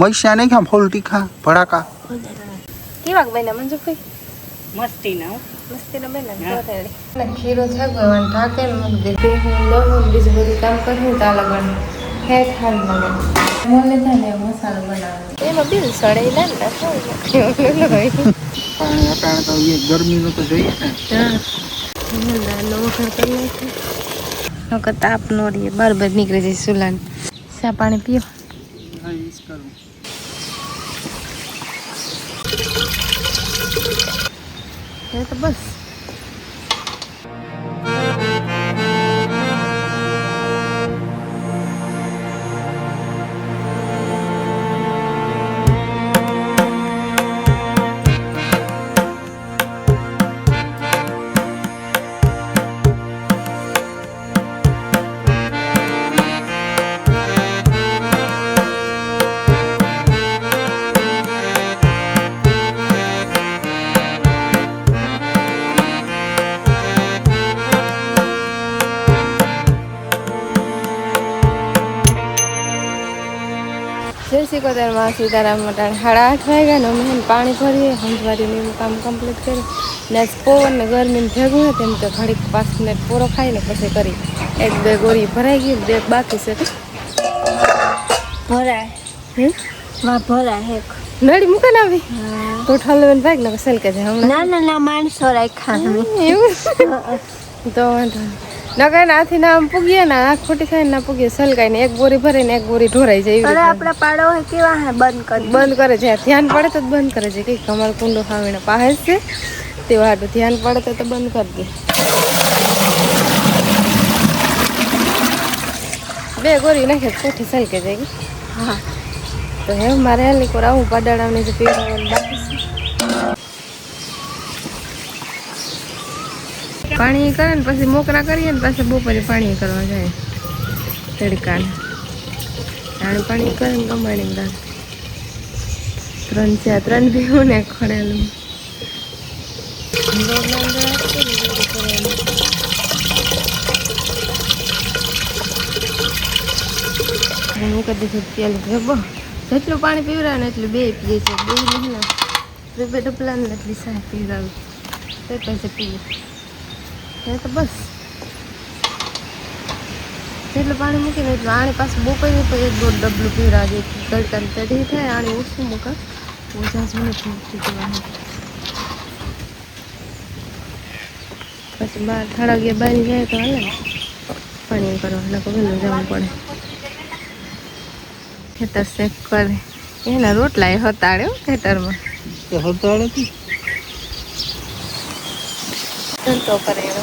મૈસા નહીં ખા ફૂલ તીખા ભડાકા કેવા બન્યા મંજુ ભાઈ? મસ્તી ના મસ્તી ના બન્યા. ખીરો છે ભગવાન ઠાકે ને મૂક દે. બીજું બધું કામ કર્યું તા લગન હે ખાલ લગન મોલે થાય ને મસાલો બનાવે એમાં બીજું સડેલા ને પાણી અટાણે તો એ ગરમીનું તો જોઈએ ને. દાળનો વઘાર કરી નાખ્યો. નકર તાપ નો રહીએ બરાબર નીકળે છે સુલાન. ચા પાણી પીઓ. હા ઈ જ કરું. એ તો બસ જય શ્રી કોતરમાં સીતારામ મટાણ 8:30 વાગ્યા ને અમે પાણી ભરીએ હંજવારીને એવું કામ કમ્પ્લીટ કરી ને પવન ને ગરમીને ભેગું હોય તેમ તો ઘડીક 5 મિનિટ પૂરો ખાઈને પછી કરી 1-2 ગોળી ભરાઈ ગઈ 2 બાકી છે ભરાય ભરાય હેક નડી મૂકે ને આવી તો ઠલવે ભાગ ને સલકે છે હમણાં ના માણસો રાખ્યા એવું તો વાંધો નગર નાથી નામ પૂગીએ ને આ ખોટી ખાઈને ના પૂગીએ સલકાઈ ને 1 બોરી ભરે ને 1 બોરી ઢોરાઈ જાય. અરે આપડા પાડો હે કેવા હે બંધ કરે છે ધ્યાન પડે તો બંધ કરે છે કે કમર કુંડો ખાવીને પાહે છે તે વાડું ધ્યાન પડે તો બંધ કરી દે 2 ગોરી નાખે ખોટી સલકે જાય. હા તો હે મારે હાલી કોર આવું પાડાડાને જે પીવાનું બાકી છે પાણી કરે ને પછી મોકરા કરીએ ને પાછા બપોરે પાણી કરવા જાય તડકાને પાણી પાણી કરે ને કમાણી દાળ 3 ભીવું ને ખડેલું મૂકી દીધું તેલ ભેગો જેટલું પાણી પીવડાવે ને એટલું 2 પીએ છે 2 નહીં ને 2 ડબલા ને એટલી સાહ પીવડાવું તો પછી પીએ તો બસ જેટલું પાણી મૂકીને એટલું આણી પાછું બપોરે 1-2 ડબલું પીવડા દે તડકાને તડી થાય આણી ઓછું મૂકા ઓછા જ નથી પીવાનું પછી 12 બારી જાય તો હાલે ને પાણી કરવા એટલે વહેલું જવું પડે. ખેતર શેક કરે એના રોટલા એ હતાડ્યો ખેતરમાં હતાડે તો કરે એનો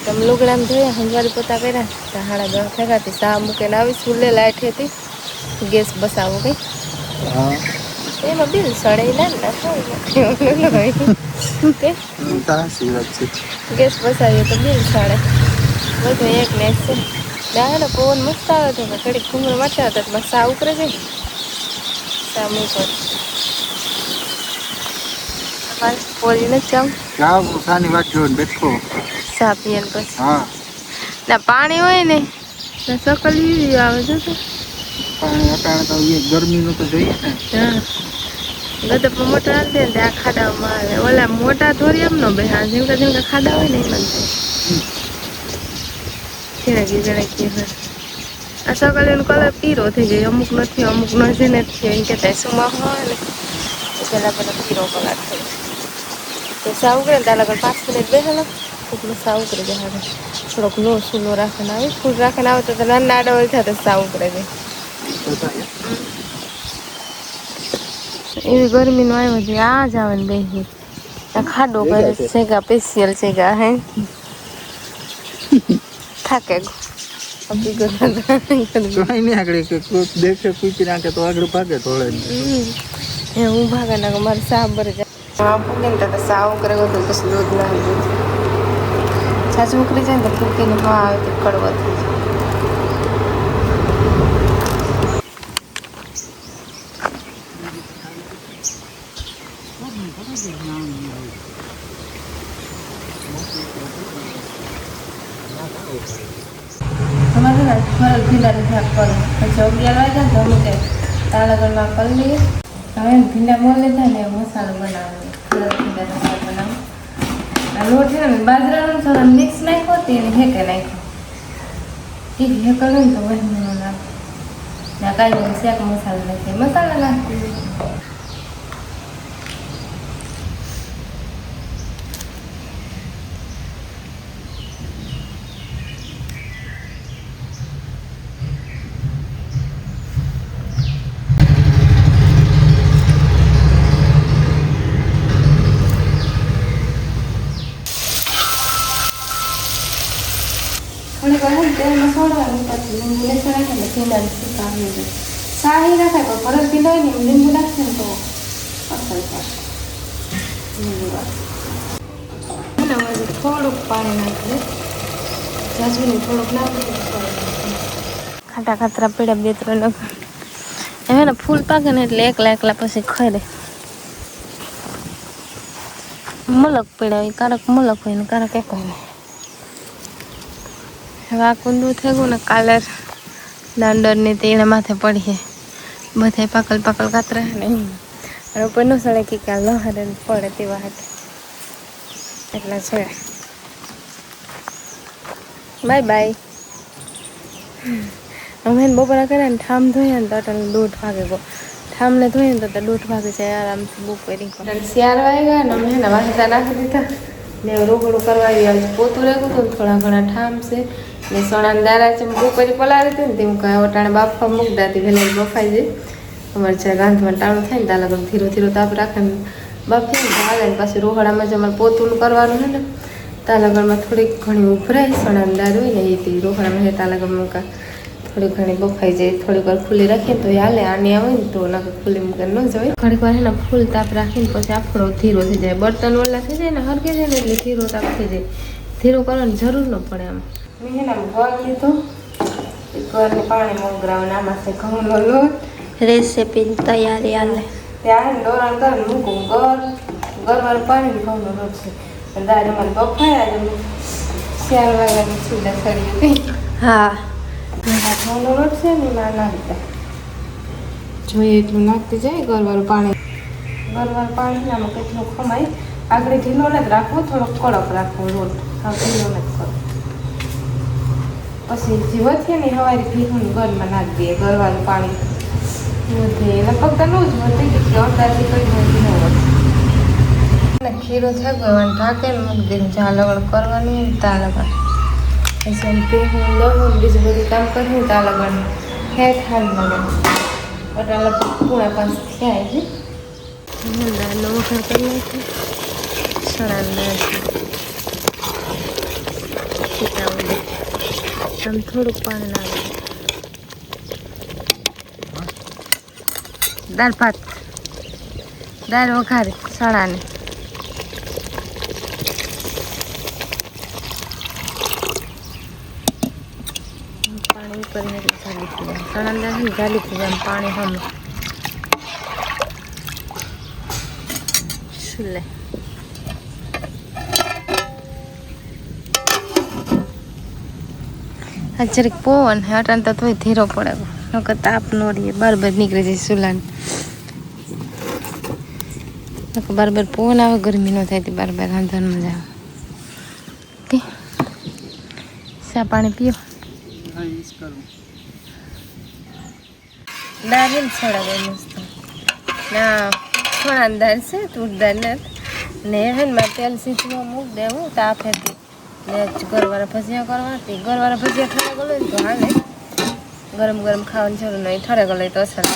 તમે લુગડામ જોઈએ હંજવારી પોતા કર્યા 10:30 થયાથી સા મૂકીને આવી સુલે લાઈટ હતી ગેસ બસાવો કઈ એમાં બીજું સડેલા ને ગેસ બસાવીએ તો બીજું સડે બધું એક ને એક છે. દાડો પવન મસ્ત આવે છે ઘડીક ઘૂમર વાંચા હતા તો સા ઉકરે છે સા મૂકો પોળી નથી જાવ સાની વાત જોઈને બેઠો સા પીએ ને પછી હા ના પાણી હોય ને સકલી આવે છે પાણી અટાણે તો એ ગરમીનું તો જોઈએ ને. હા ગદપ મોટા હાલતે ને આ ખાડામાં આવે ઓલા મોટા ધોરી એમ નો બે હા જેમ કે ખાડા હોય ને એમ ઝીણકી આ સકલીનો કલર પીરો થઈ જાય અમુક નથી અમુક નથી નથી એમ કહેતા સુમાં હોય ને પેલા પીરો કલર થઈ તો સા ઉકળે ને ત્યાં લગન 5 મિનિટ બેસેલો એટલે સા ઉકળી જાય થોડોક લો સૂલો રાખીને આવે ફૂલ રાખીને આવે તો નાના આડા થાય તો સા ઉકળે જાય એવી ગરમીનો આવ્યો છે આ જ આવે ને બેસી આ ખાડો કરે સેગા સ્પેશિયલ સેગા હે થાકે અભી નહીં આગળ દેખે કૂચી નાખે તો આગળ ભાગે થોડે એ હું ભાગે ના મારે સાબર જાય પૂગે ને તો સાવ કરે બધું પછી દૂધ નાખી દીધું છાછું ઉકળી જાય ને તો ફૂકીને હા આવે તો કડવો થઈ જાય. તમારે ફરજ ભીલાને ભાગ કરો પછી 11 વાગ્યા ને અમે તાળગણમાં કરી લઈએ. હવે ભીંડા મોલ લીધા ને મસાલો બનાવવાનો ભીંડા મસાલો બનાવો. લોટ છે ને બાજરાનો થોડો મિક્સ નાખ્યો તે હેકે નાખ્યો એ હેકડો ને તો વહેમનો નાખો ને કાંઈ શેક મસાલો નાખીએ મસાલા નાખી થોડીક વાર તેલમાં સોડવાનું પછી લીંબુ લેસન નાખે ને ભીંડાને સુકાવી દે સારી નાખાય પણ પરત ભીંડા હોય ને લીંબુ નાખશે ને તો અસર થશે લીંબુ એના થોડુંક પાણી નાખીએ જાજુને થોડુંક નાખીએ ખાટા ખાતરા પીડા 2-3 નાખ હવે ને ફૂલ પાકે ને એટલે એકલા પછી ખાઈ દે મલક પીડા હોય કારક મલક હોય ને કારક એક હોય ને હવે આ કુંદું થઈ ગયું ને કાલર દાંડરની તેણે માથે પડીએ બધા પાકલ કાતરા ને અને ઉપર ન સળે કે કાલ લહરે પડે તેવા હાથે એટલા છે બાય અમે બપોરા કર્યા ને ઠામ ધોયા ને તો અટલ 2 વાગે ગયો ઠામને ધોઈએ ને તો 2 વાગે જાય આરામથી બુક કરી 4 વાગ્યા ને અમે ને વાસતા નાખી દીધા ને રોકડું કરવા આવી પોતું રહેવું હતું થોડા ઘણા ઠામ છે ને સોનાના દારા છે બપોરી પલાળી હતી ને તે હું કાંઈ ઓટાણે બાફવા મૂકતા હતી વહેલા બફાઈ જાય અમારે છે રાંધવાનું ટાણું થાય ને ત્યાં લગન ધીરો તાપ રાખે ને બાફીએ ને હાલે ને પાછું રોહડામાં જ અમારે પોતું કરવાનું છે ને ત્યાં લગનમાં થોડીક ઘણી ઉભરાય સોનાની દાળ હોય ને એ તે રોહડામાં ત્યાં લગન મૂકા થોડી ઘણી બફાઈ જાય થોડીક વાર ખુલ્લી રાખીએ તો હાલે આની આવે ને તો નકર ખુલ્લી મૂકે ન જોઈએ ઘડીક વાર છે ને ફૂલ તાપ રાખીને પછી આફળો ધીરો થઈ જાય બર્તન ઓલા થઈ જાય ને હરકી જાય ને એટલે ધીરો તાપ થઈ જાય ધીરો કરવાની જરૂર ન પડે આમાં મેં એના ગોળ લીધો ગોળને પાણી મોગરાવું આમાં છે ઘઉંનો લોટ રેસીપી તૈયારી હાલે ત્યાં ડોરણ કરી મૂકું ગરવાનું પાણી ઘઉંનો લોટ છે દાળ અમારે બફાય આજે 4 વાગ્યાની સુધા સળી હતી હા ઘઉંનો લોટ છે ને એમાં નાખતા જોઈએ એટલું નાખતી જાય ગરવાનું પાણી આમાં કેટલું ખમાય આગળ ઢીલો નથી રાખવો થોડોક કડક રાખવો લોટ હા ઢીલો નથી કરવો પછી જીવતીએ ને હવારી ભીહું ગરમાં નાખી દઈએ ગરવાનું પાણી વધે લગભગ તો ન જ વધે કે અંદાજે કઈ વધી ન વધે ખીરો થઈ ગયો અને ઢાંકીને મૂકી દઈને જ્યાં લગણ કરવાની ત્યાં લગણ પછી ભીહું લહું બીજું બધું કામ કર્યું ત્યાં લગણ હેઠ હાલ લગણ એટલે લગભગ 4:30 થયા છે દાળનો વઘાર કરી નાખી સણાની દાળ આમ થોડુંક પાણી નાખે દાળ ભાત દાળ વઘારી સણાની પાણી ઉપર જાલી થઈ જાય સણાની દાળ જાલી થઈ જાય પાણી હમ શું લે જરીક પવન હટાણ તો થોડી ધીરો પડે નકર તાપ ન રહીએ બરાબર નીકળી જાય સુલાને બરાબર પવન આવે ગરમી ન થાય બરાબર રાંધવાનું મજા આવે ઓકે ચા પાણી પીઓ દાળ છોડા મસ્ત ના થોડા દાળ છે તુર દાળ ને હવે તેલ સીચવા મૂક દેવું તાપેથી ને ગરવાળા ભજીયા કરવા તે ગરવાળા ભજીયા ઠરે ગયો તો હાલે ગરમ ખાવાની જરૂર નહીં ઠરે ગયો તો અસર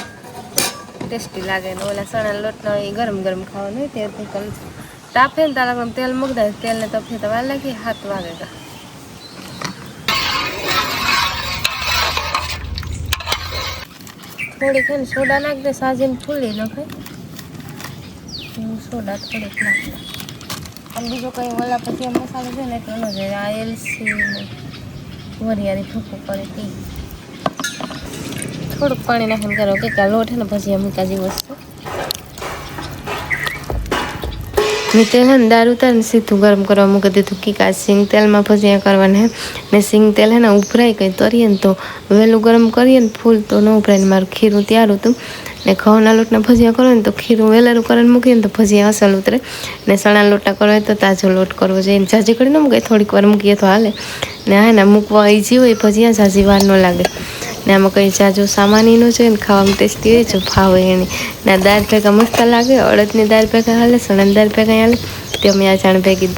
ટેસ્ટી લાગે ને ઓલા સણા લોટનો એ ગરમ ખાવાનું હોય તેથી કલ તાપે ને તારા તેલ મૂકી દે તેલને તપે તો વાર લાગી 7 વાગે થોડીક ને સોડા નાખ દે સાજીને ફૂલી નખાય સોડા થોડીક નાખ દે આમ બીજો કંઈ ઓલા પછી મસાલો છે ને એટલો ન જાય આ એલસી વરિયાળી ભૂકું પડે તે થોડુંક પાણી નાખીને કરો કે લોટ છે ને પછી મૂકા જેવી વસ્તુ મેં તેલ છે ને દાળ ઉતારીને સીધું ગરમ કરવા મૂકી દીધું કે સિંગ તેલમાં ભજીયા કરવાના ને સિંગ તેલ છે ને ઉભરાય કંઈ તરીએ ને તો વહેલું ગરમ કરીએ ને ફૂલ તો ન ઉભરાય ને મારું ખીરું તૈયાર હતું ને ઘઉંના લોટના ભજીયા કરો ને તો ખીરું વેલારું કરીને મૂકીએ ને તો ભજીયા અસલ ઉતરે. ને ચણા લોટના કરો હોય તો તાજો લોટ કરવો જોઈએ. જાજી કરી ન મૂકે, થોડીક વાર મૂકીએ તો હાલે. ને હા ને મૂકવા ઈજી હોય ભજીયા, જાજી વાર ન લાગે. ને આમાં કંઈ જાજો સામાન ન જોઈએ ને ખાવામાં ટેસ્ટી હોય જો ભાવે એની. ને દાળ ભેગા મસ્ત લાગે. અડદની દાળ ભેગા હાલે, ચણાની દાળ ભેગા હાલે. તે અમે આ જાણ ભેગી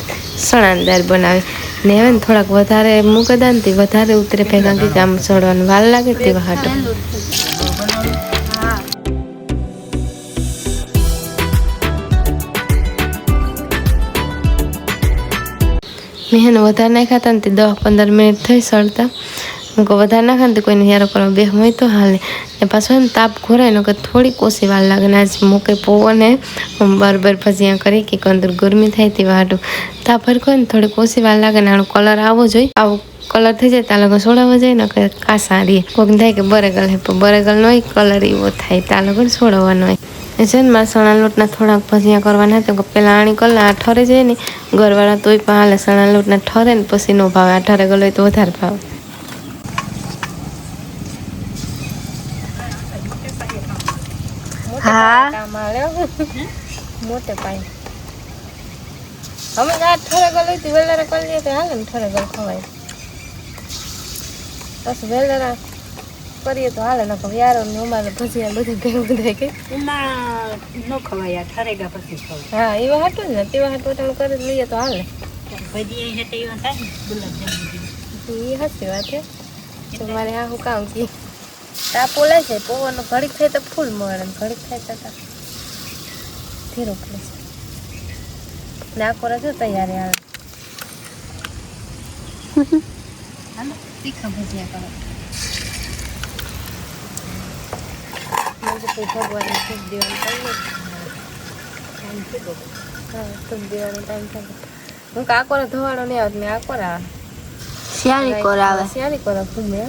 ચણાની દાળ બનાવી. ને હવે ને થોડાક વધારે મૂકે દાનથી વધારે ઉતરે ભેગા કે આમ ચડવાનું વાર લાગે તેવા હાટો. મેં એને વધારે નાખ્યા હતા ને તે 10-15 મિનિટ થઈ સળતા. હું કહું વધારે નાખે ને તો કોઈને યારો કરવા બે હોય તો હાલે. ને પાછું ને તાપ ઘોરાય ને કે થોડીક ઓછી વાર લાગે. ને આજ મૂકે પૌને બરબર ભજીયા કરી કે અંદર ગરમી થાય તેવા હાટું તાપ હરખો ને થોડીક ઓછી વાર લાગે. ને આનો કલર આવવો જોઈએ. આવું કલર થઈ જાય ત્યાં લગન સોડાવા જાય ને કે કાસા રહીએ. કોઈક થાય કે બરેગલ હે પણ બરેગલ નો કલર એવો થાય ત્યાં લગન સોડાવવાનો હોય. છે ને મારા ચણા લોટના થોડાક ભજીયા કરવાના હતા. પહેલાં આણી કલા આ ઠરે જાય ને ઘરવાળા તોય પણ હાલે. ચણા લોટના ઠરે ને પછી નો ભાવે. આ ઠરે ગયેલો હોય તો વધારે ભાવે. મોટે પાય અમે આ ઠરે ગયેલો હોય વેલારા કરી લઈએ તો હાલે ને ઠરે ગયેલ ખવાય. પછી વેલારા કરીએ તો હાલે. નકો યારો ને અમારે ભજીયા બધું ભેગું થાય કે ન ખવાય ઠરેગા પછી ખવાય. હા એવા હાટું ને તેવા હાટું તમે કરી લઈએ તો હાલે. ભજીયા છે તે એવા થાય ને ગુલાબજાંબુ એ સાચી વાત છે. તમારે આ હું કામ કી તાપ ઓલાય છે પવનનો ઘડીક થાય તો ફૂલ મળે ને ઘડીક થાય તો ધીરો પડે છે. ને આ કોરા જો તૈયારી આવે. તીખા ભજીયા કરો. ભગવાન ખૂબ દેવાનું હા ખૂબ દેવાનો ટાઈમ થાય. હું કાકોરો ધોવાડો નહીં આવત. મેં આ કોરા શિયાળી કોર આવે. શિયાળી કોરા ખૂબ મેં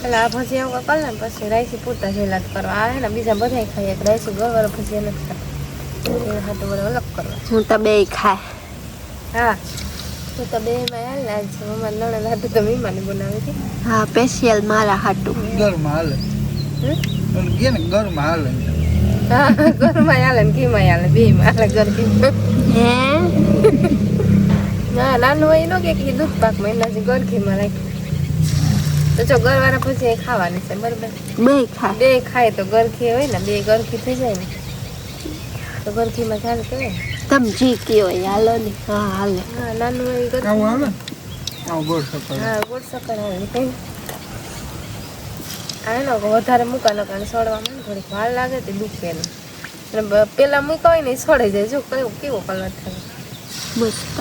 પેલા આ ભજીયા કરી ને પછી રાઈસી પૂરતા જેલા કરવા આવે ને બીજા બધા ખાઈએ. રાઈસી ગળવાળા ભજીયા નથી ખાતા. એના હાટું બધું અલગ કરવા. હું તો બે ખાય. હા હું તો બે માં હાલ આજ અમારે નણંદ હાટું તો મીમાની બનાવી હતી. હા સ્પેશિયલ મારા હાટું. ઘરમાં હાલે કે ને ઘરમાં હાલે. હા ઘરમાં હાલે ને ઘીમાં હાલે બે માં હાલે. ઘર ઘી હે ના નાનું હોય નો કે દૂધ પાકમાં એના ઘર ઘીમાં રાખ્યું. તો જો ઘરવાળા પછી ખાવાની છે બરાબર. બે ખાય. બે ખાય તો ગરખી હોય ને બે ગરખી થઈ જાય ને તો ગરખીમાં ચાલે કહેવાય. તમ જી કયો હાલો ને. હા હાલે. હા નાનું હોય આવું ગરખી. હાલે આવું ગોળ સકર. હા ગોળ સકર આવે કઈ આ એનો વધારે મૂકાનો કારણ સડવામાં ને થોડીક વાર લાગે તે દુખે ને. પેલા મૂકા હોય ને એ સડે જાય. જો કયો કેવો કલર થાય મસ્ત.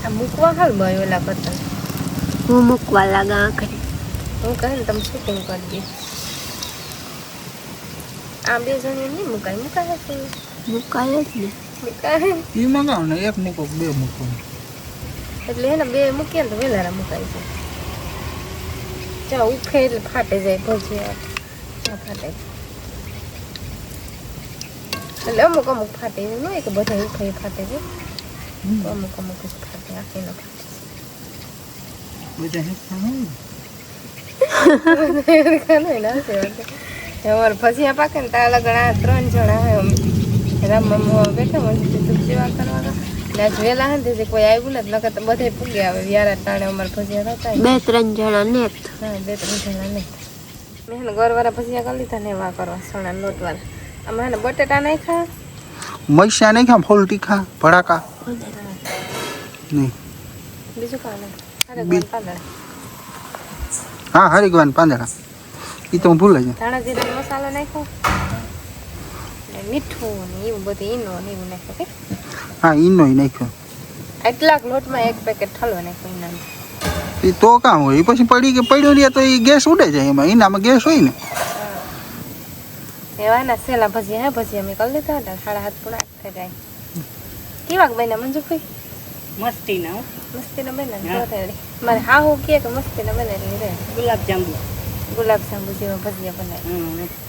આ મૂકવા હાલ ભાઈ ઓલા કરતા. હું મૂકવા લાગા આંખડી. હું કહે ને તમે શૂટિંગ કરી દે. આ બે જણી નહીં મુકાય. મુકાય છે મુકાય જ ને. મુકાય ઈ મંગાવ ને એક મૂકો બે મૂકો. એટલે એને બે મૂકીએ ને તો વેલારા મુકાય છે. ચા ઉફે એટલે ફાટે જાય ભજીયા. ફાટે એટલે અમુક અમુક ફાટે એવું નહીં કે બધા ઉફે ફાટે છે. અમુક અમુક જ ફાટે. આખી ન ફાટે. બધા હેઠળ અમારે ભજીયા પાકે ને ત્યાં લગણ આ 3 જણા હોય. અમે રામમાં બેઠા મસ્તી સેવા કરવાના. આજ વેલા હે કોઈ આવ્યું નથી. નકર તો બધે પૂગી આવે. વ્યારા ટાણે અમારે ભજીયા થતા 2-3 જણા નેત. હા 2-3 જણા ને મેં ગોરવાળા ભજીયા કરી લીધા ને એવા કરવા સણા લોટવાળા. આમાં ને બટેટા નાખ્યા. મૈસા નહીં ખા ફૂલ તીખા ભડાકા નહીં. બીજું કાંઈ નહીં. હા હરિગવાન પાંદડા એ તો હું ભૂલાઈ જાય. ધાણા જીરા મસાલો નાખ્યો મીઠું ને એવું બધું ઈનો ને એવું નાખ્યું કે હા ઈનો નાખ્યો. એટલાક લોટમાં 1 પેકેટ ઠલવો નાખ્યો ઈનાનું. એ તો કામ હોય એ પછી પડી કે પડ્યો રહ્યા તો એ ગેસ ઉડે જાય. એમાં ઈનામાં ગેસ હોય ને. એવાના સેલા ભજીયા હે ભજીયા મેં કરી લીધા હતા. 7:30 પૂણા થઈ જાય. કેવાક બન્યા મંજુભાઈ? મસ્તી ના મસ્તીના બન્યા. મારે હા હું કે મસ્તીના બને એટલે ગુલાબજાંબુ જેવા ભજીયા બનાવ્યા.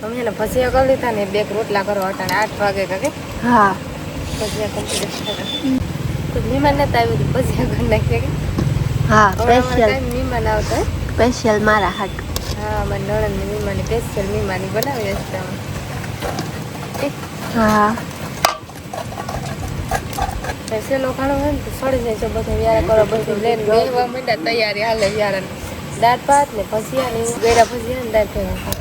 અમે એને ભજીયા કરી લીધા ને 2 રોટલા કરવા અટાણે 8 વાગે કાકે હા ભજીયા કમ્પ્લીટ થયા તો મહેમાન નતા આવ્યું તો ભજીયા કરી નાખ્યા કે હા હવે અમારે સ્પેશિયલ કાંઈ મહેમાન આવતા હોય. સ્પેશિયલ મારા હાટ હા અમારી નણંદની મહેમાની સ્પેશિયલ મહેમાની બનાવી હશે અમે હા સેલો ખાણો હોય ને તો સડી જાય છે બધું યાર કરો બધું લઈને બેહવા માંડ્યા તૈયારી હાલે યાર દાળ ભાત ને ભજીયા ને એવું ગળા ભજીયા ને દાળ ભેગા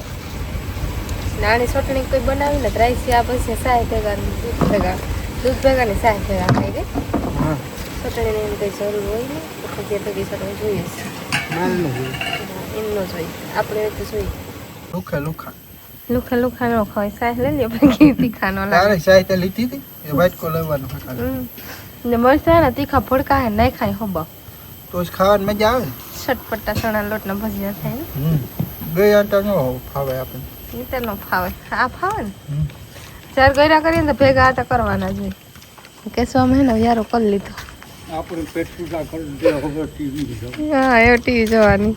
નાની ચટણી કોઈ બનાવી ને રાઈસી આ ભજીયા સાય ભેગા ને દૂધ ભેગા ને સાય ભેગા ખાઈ ગઈ હા ચટણીની એમ કંઈ જરૂર હોય ને તો ભજીયા ભેગી ચટણી જોઈએ છે મારે નથી એમ ન જોઈએ આપણે હોય તો જોઈએ લુખા લુખા લુખા લુખા ન ખવાય સાય લઈ લે પણ કેવી તીખા ન લાગે તારે સાહિત્ય લીધી હતી એ વાટકો લેવાનો ખાલી ને મરચા ને તીખા ફોડકા હે નહીં ખાય હોબા તો જ ખાવાની મજા આવે ને છટપટા ચણા લોટના ભજીયા થાય ને બે આટા ન ફાવે આપણને એ તો ન ફાવે આ ફાવે ને ચાર ગયરા કરીએ ને તો ભેગા આટા કરવાના જ હોય કેસો અમે ને યારો કરી લીધો આપણે પેટ પૂજા કરી દે હવે ટીવી હા એ ટીવી જોવાની